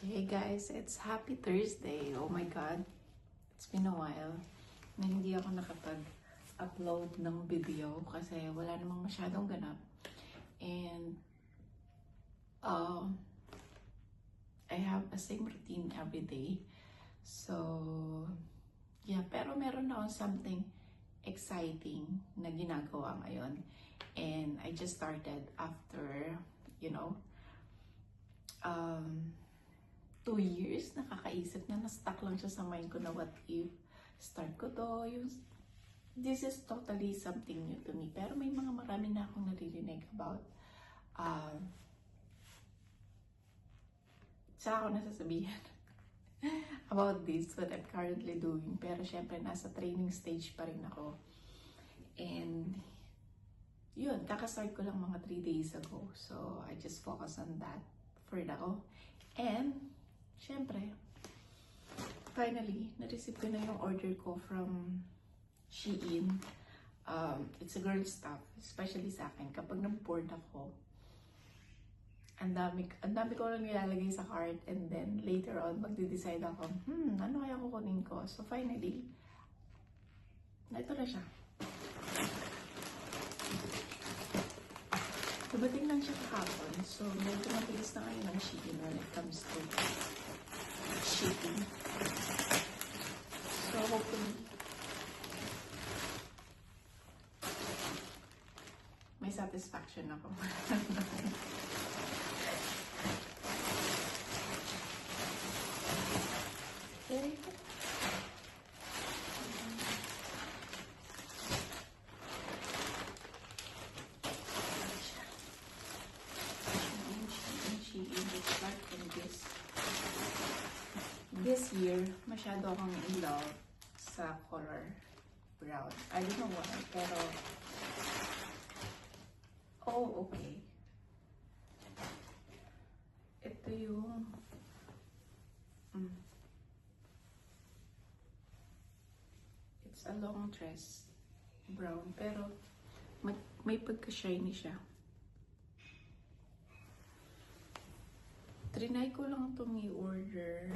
Hey guys, it's Happy Thursday. Oh my God, it's been a while na hindi ako nakapag-upload ng video kasi wala namang masyadong ganap. And I have a same routine every day. So yeah, pero meron akong something exciting na ginagawa ngayon. And I just started after, you know, 2 years, nakakaisip na na-stuck lang siya sa mind ko na what if start ko to, this is totally something new to me. Pero may marami na akong naririnig about sa ako nasasabihan about this, what I'm currently doing. Pero syempre, nasa training stage pa rin ako. And yun, kakastart ko lang mga 3 days ago. So, I just focus on that for now. And syempre, finally, na-receive ko na yung order ko from Shein. It's a girl stuff, especially sa akin. Kapag na-bored ako, ang dami ko lang nilalagay sa cart, and then later on, magde-decide ako, ano kaya kukunin ko? So finally, ito na siya. Dumating lang siya kahapon, so medyo mabilis na ngayon ang Shein when it comes to shipping. So hopefully, may satisfaction ako. Okay. This year, masyado akong in love sa color brown. I don't know why, pero okay. Ito yung it's a long dress, brown, pero may pagka-shiny siya. Trinay ko lang itong i-order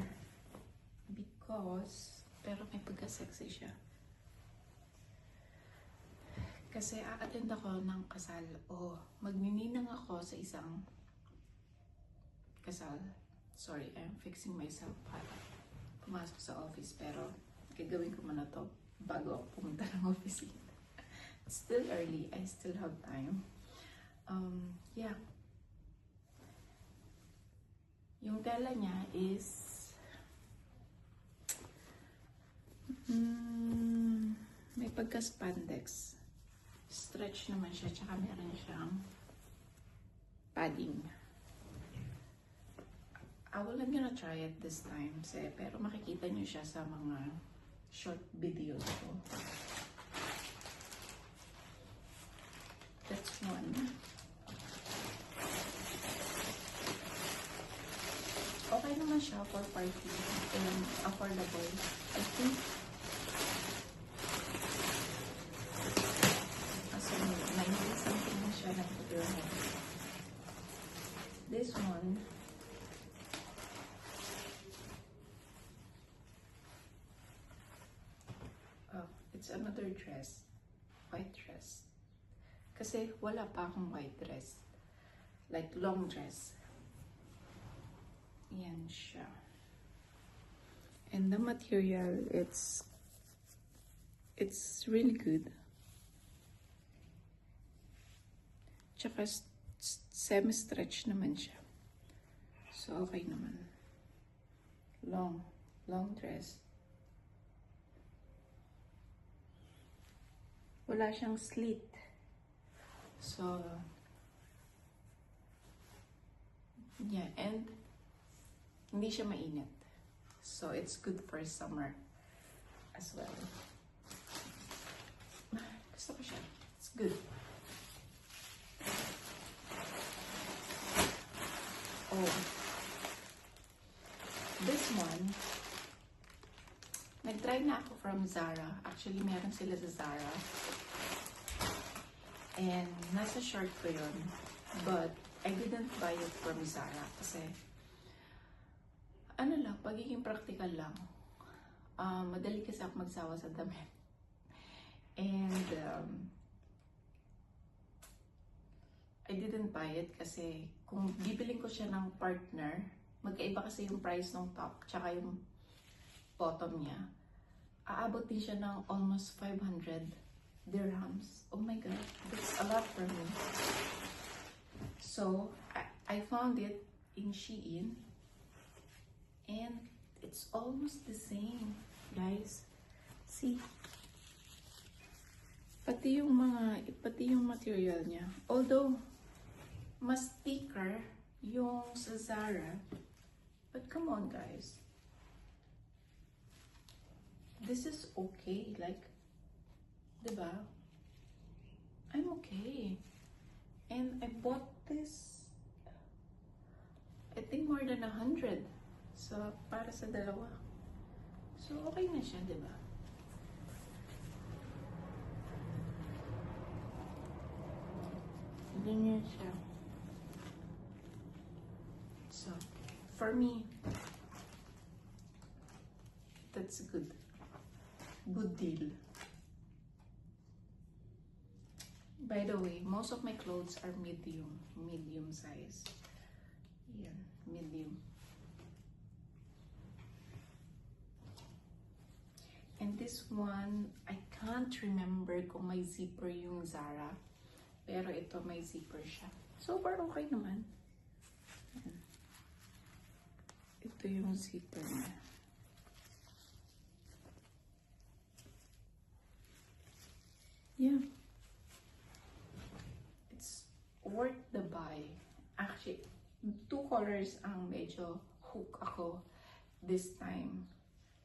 pero may pagka-sexy siya. Kasi a-attend ako ng kasal o magnininang ako sa isang kasal. Sorry, I'm fixing myself para pumasok sa office, pero gagawin ko muna to bago ako pumunta ng office. It's still early, I still have time. Yeah. Yung tela niya is may pagka-spandex. Stretch naman siya, tsaka meron siyang padding. I will not gonna try it this time, pero makikita nyo siya sa mga short videos ko. That's one. Okay naman siya for party and affordable. I think kasi 90 something na siya na this one it's another dress, white dress, kasi wala pa akong white dress, like long dress. Yan siya. And the material, it's really good. Tsaka semi-stretch naman siya. So okay naman. Long dress. Wala siyang slit. So yeah, and hindi siya mainit. So, it's good for summer as well. Gusto ko siya. It's good. This one, nag-try na ako from Zara. Actually, meron sila sa Zara. And nasa short ko yun. But I didn't buy it from Zara kasi pagiging practical lang. Madali kasi ako magsawa sa damit. And I didn't buy it kasi kung bibiling ko siya ng partner, magkaiba kasi yung price ng top tsaka yung bottom niya. Aabot din siya ng almost 500 dirhams. Oh my god, that's a lot for me. So, I found it in Shein and it's almost the same, guys. See? Pati yung material niya. Although, mas thicker yung sa Zara. But come on, guys. This is okay. Like, diba? I'm okay. And I bought this, I think more than 100. So, para sa dalawa. So, okay na siya, diba? Ganyan siya. So, for me, that's good. Good deal. By the way, most of my clothes are medium size. Yan, medium. And this one, I can't remember kung may zipper yung Zara. Pero ito may zipper siya. So far, okay naman. Yan. Ito yung zipper niya. Yeah. It's worth the buy. Actually, 2 colors ang medyo hook ako this time.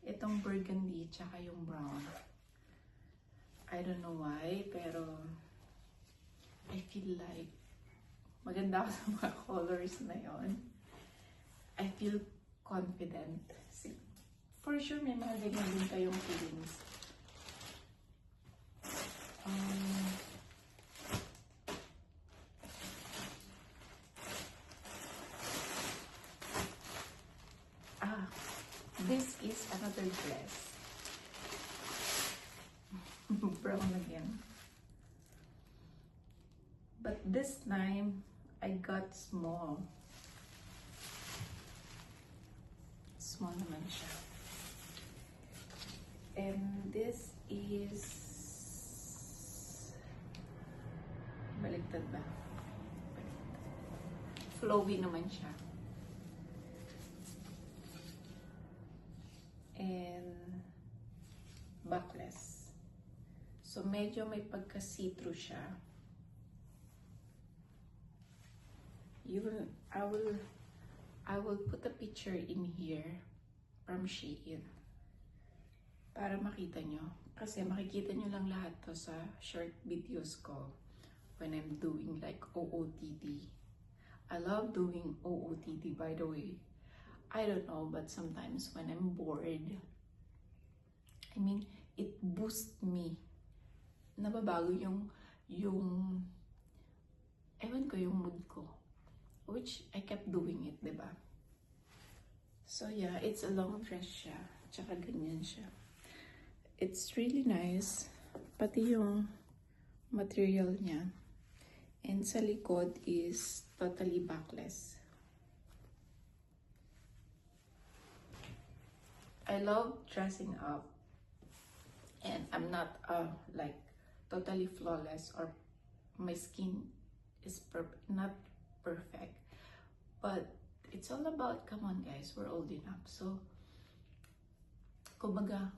Itong burgundy tsaka yung brown. I don't know why, pero I feel like maganda ako sa mga colors na yon. I feel confident. For sure, may mga ganyan din kayong feelings. This is another dress. Brown again. But this time, I got small. Small naman siya. And this is... Baligtad ba? Flowy naman siya. And backless. So medyo may pagka-see-through siya. I will put a picture in here from Shein para makita nyo. Kasi makikita nyo lang lahat to sa short videos ko when I'm doing like OOTD. I love doing OOTD, by the way. I don't know, but sometimes when I'm bored, I mean, it boosts me. Nababago yung ewan ko, yung mood ko. Which I kept doing it, diba? So yeah, it's a long dress siya. Tsaka ganyan siya. It's really nice. Pati yung material niya. And sa likod is totally backless. I love dressing up. And I'm not like totally flawless or my skin is not perfect. But it's all about, come on guys, we're old enough. So, kumbaga,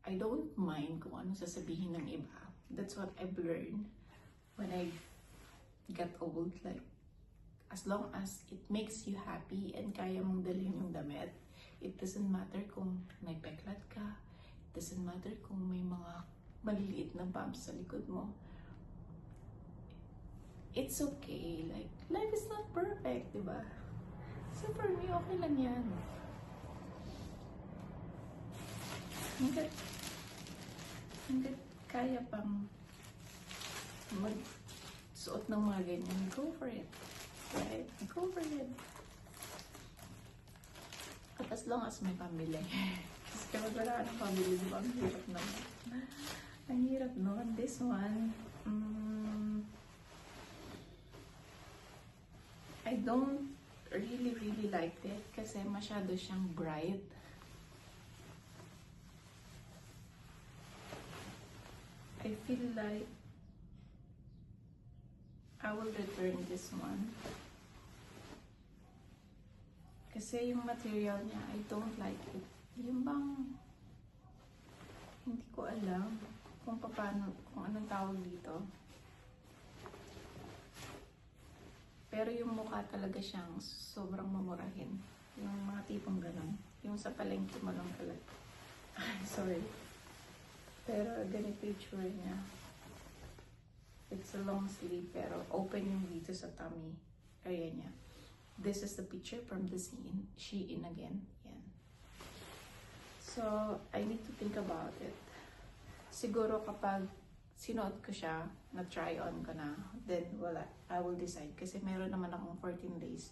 I don't mind kung ano sasabihin ng iba. That's what I've learned when I get old. Like, as long as it makes you happy and kaya mong dalhin yung damit, it doesn't matter kung may peklat ka, it doesn't matter kung may mga maliliit na bumps sa likod mo. It's okay. Like, life is not perfect, diba? So for me, okay lang yan. Hanggat kaya pang magsuot ng mga ganyan, go for it. Right? Go for it. At as long as may pamilya. Kasi kapag wala ka ng pamilya, di ba? Ang hirap naman. Ang hirap nun. This one, I don't really liked it kasi masyado siyang bright. I feel like I will return this one. Kasi yung material niya, I don't like it. Yung bang, hindi ko alam kung paano, kung anong tawag dito. Pero yung mukha talaga siyang sobrang mamurahin. Yung mga tipong ganun. Yung sa palengke mo lang talaga. Sorry. Pero ganito yung tsura niya. It's a long sleeve pero open yung dito sa tummy area niya. This is the picture from the Shein again. Yan. So, I need to think about it. Siguro kapag sinuot ko siya, na-try on ko na, then wala, I will decide. Kasi meron naman akong 14 days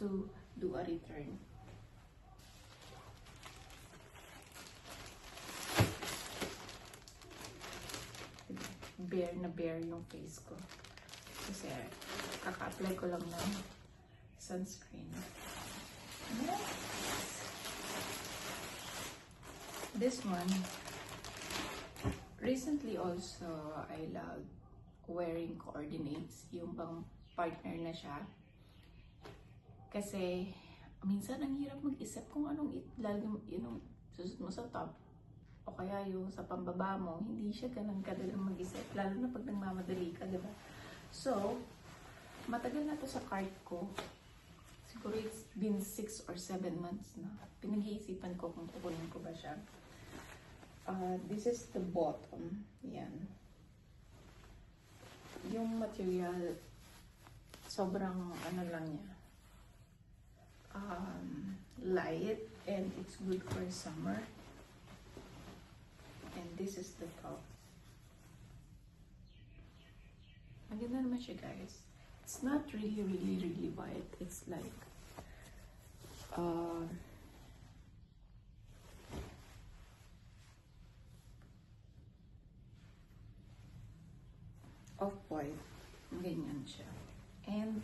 to do a return. Bare yung face ko. Kasi kaka-apply ko lang ng sunscreen. This one, recently also, I love wearing coordinates. Yung bang partner na siya. Kasi, minsan ang hirap mag-isip kung anong ilalagay yung susunod mo sa top. O kaya yung sa pambaba mo, hindi siya ganun kadalang mag-isip. Lalo na pag nagmamadali ka, diba? So, matagal na to sa cart ko. Siguro it's been 6 or 7 months na. Pinag-iisipan ko kung kukunin ko ba siya. This is the bottom. Yan. Yung material, sobrang ano lang niya. Light and it's good for summer. And this is the top. Maganda naman siya, guys. It's not really white. It's like off-white. Ganyan siya. And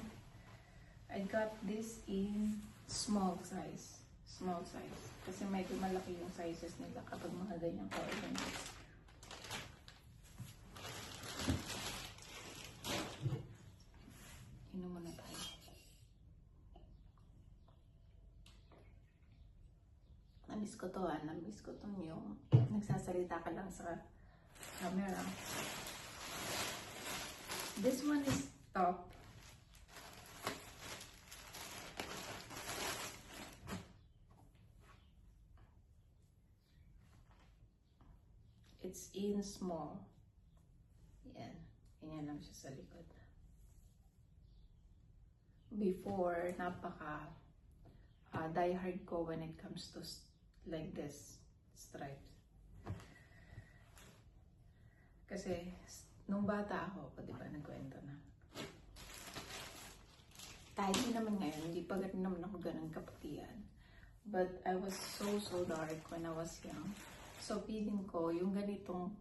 I got this in small size. Small size. Kasi medyo malaki yung sizes nila kapag mga ganyang coordinates. Inom muna tayo. Namiss ko to Namiss ko tong yung nagsasalita ka lang sa camera. This one is top. It's in small. Yan. Ganyan lang siya sa likod. Before, napaka die-hard ko when it comes to like this stripes. Kasi, nung bata ako, di ba, nagkwento na. Kahit di naman ngayon, hindi pa rin naman ako ganun kapatian. But I was so dark when I was young. So, feeling ko, yung ganitong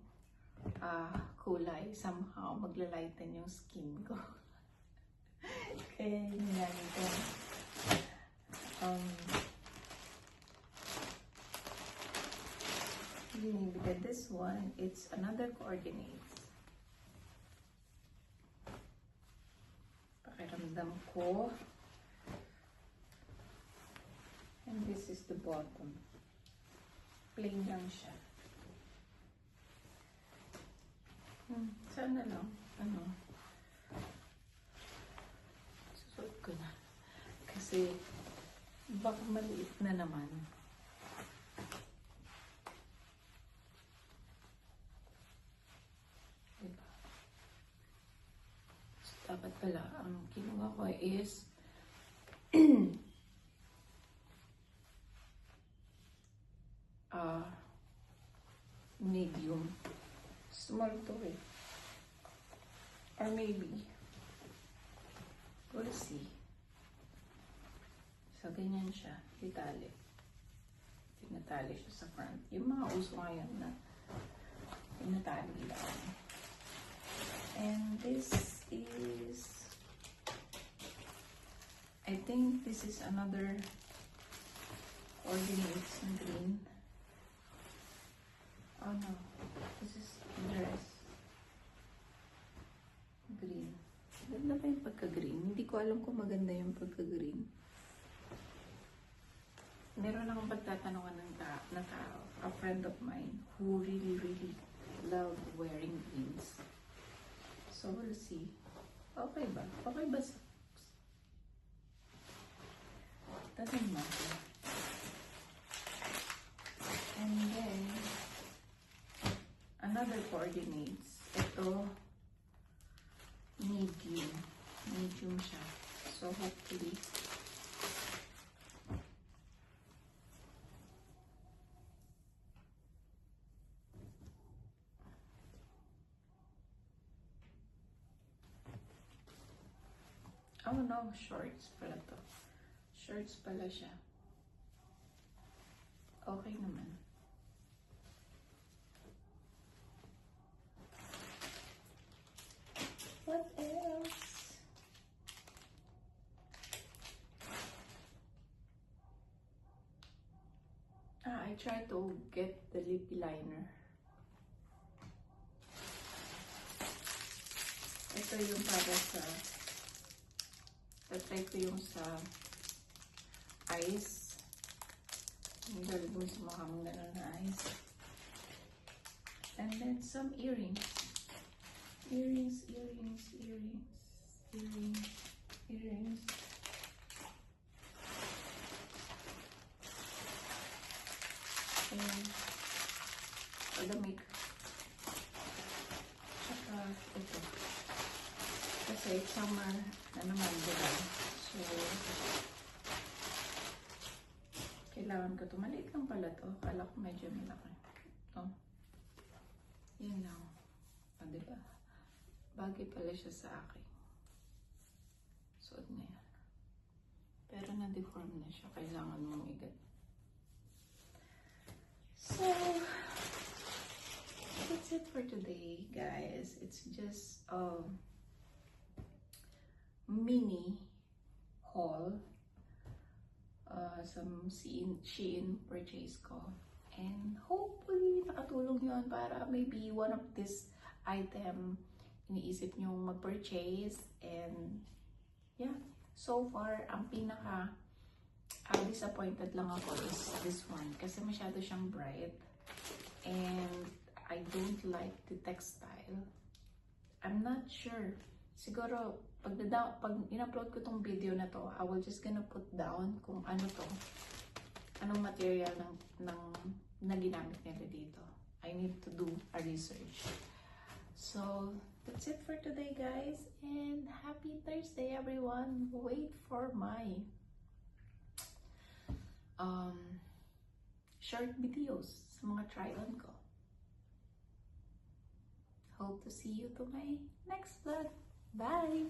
kulay, somehow, maglalighten yung skin ko. Kaya yun nga nito. Because this one, it's another coordinates. Pakiramdam ko. And this is the bottom. Plain lang siya. Sana lang, susuot ko na. Kasi, baka maliit na naman. Diba? So, dapat pala, ang kinuha ko is medium. Small to eh. Or maybe, we'll see. So, ganyan siya. Italic. tinatali siya sa front. Yung mga uso ngayon na tinatali lang. And this is, I think this is another coordinates na green. Oh no, this is dress. Green. Ganda ba yung pagka-green? Hindi ko alam kung maganda yung pagka-green. Meron akong pagtatanungan na tao, a friend of mine, who really, really love wearing greens. So, we'll see. Okay ba? Okay ba sa doesn't matter. And then, another coordinates. Ito, medium. Medium siya. So, hopefully, oh no, shorts pala to. Shorts pala siya. Okay naman. What else? I tried to get the lip liner. Ito yung para sa try ko yung sa eyes. Yung galibon sa mga gano'n na eyes. And then some earrings. Earrings. And palamig. Tsaka ito. Kasi summer na naman, diba? So, kailangan ko ito. Maliit lang pala to. Akala ko medyo malaki. Ito. Yan lang. O, diba? Bagay pala siya sa akin. Suot na yan. Pero na-deform na siya. Kailangan mong igat. So, that's it for today, guys. It's just mini haul. Some Shein purchase ko. And hopefully, nakatulong yun para maybe one of this item iniisip nyo mag-purchase. And yeah, so far, ang pinaka disappointed lang ako is this one. Kasi masyado siyang bright. And I don't like the textile. I'm not sure. Siguro, pag in-upload ko tong video na to, I will just gonna put down kung ano to. Anong material na ginamit nila dito. I need to do a research. So, that's it for today, guys. And happy Thursday, everyone. Wait for my short videos sa mga try-on ko. Hope to see you to my next vlog. Bye!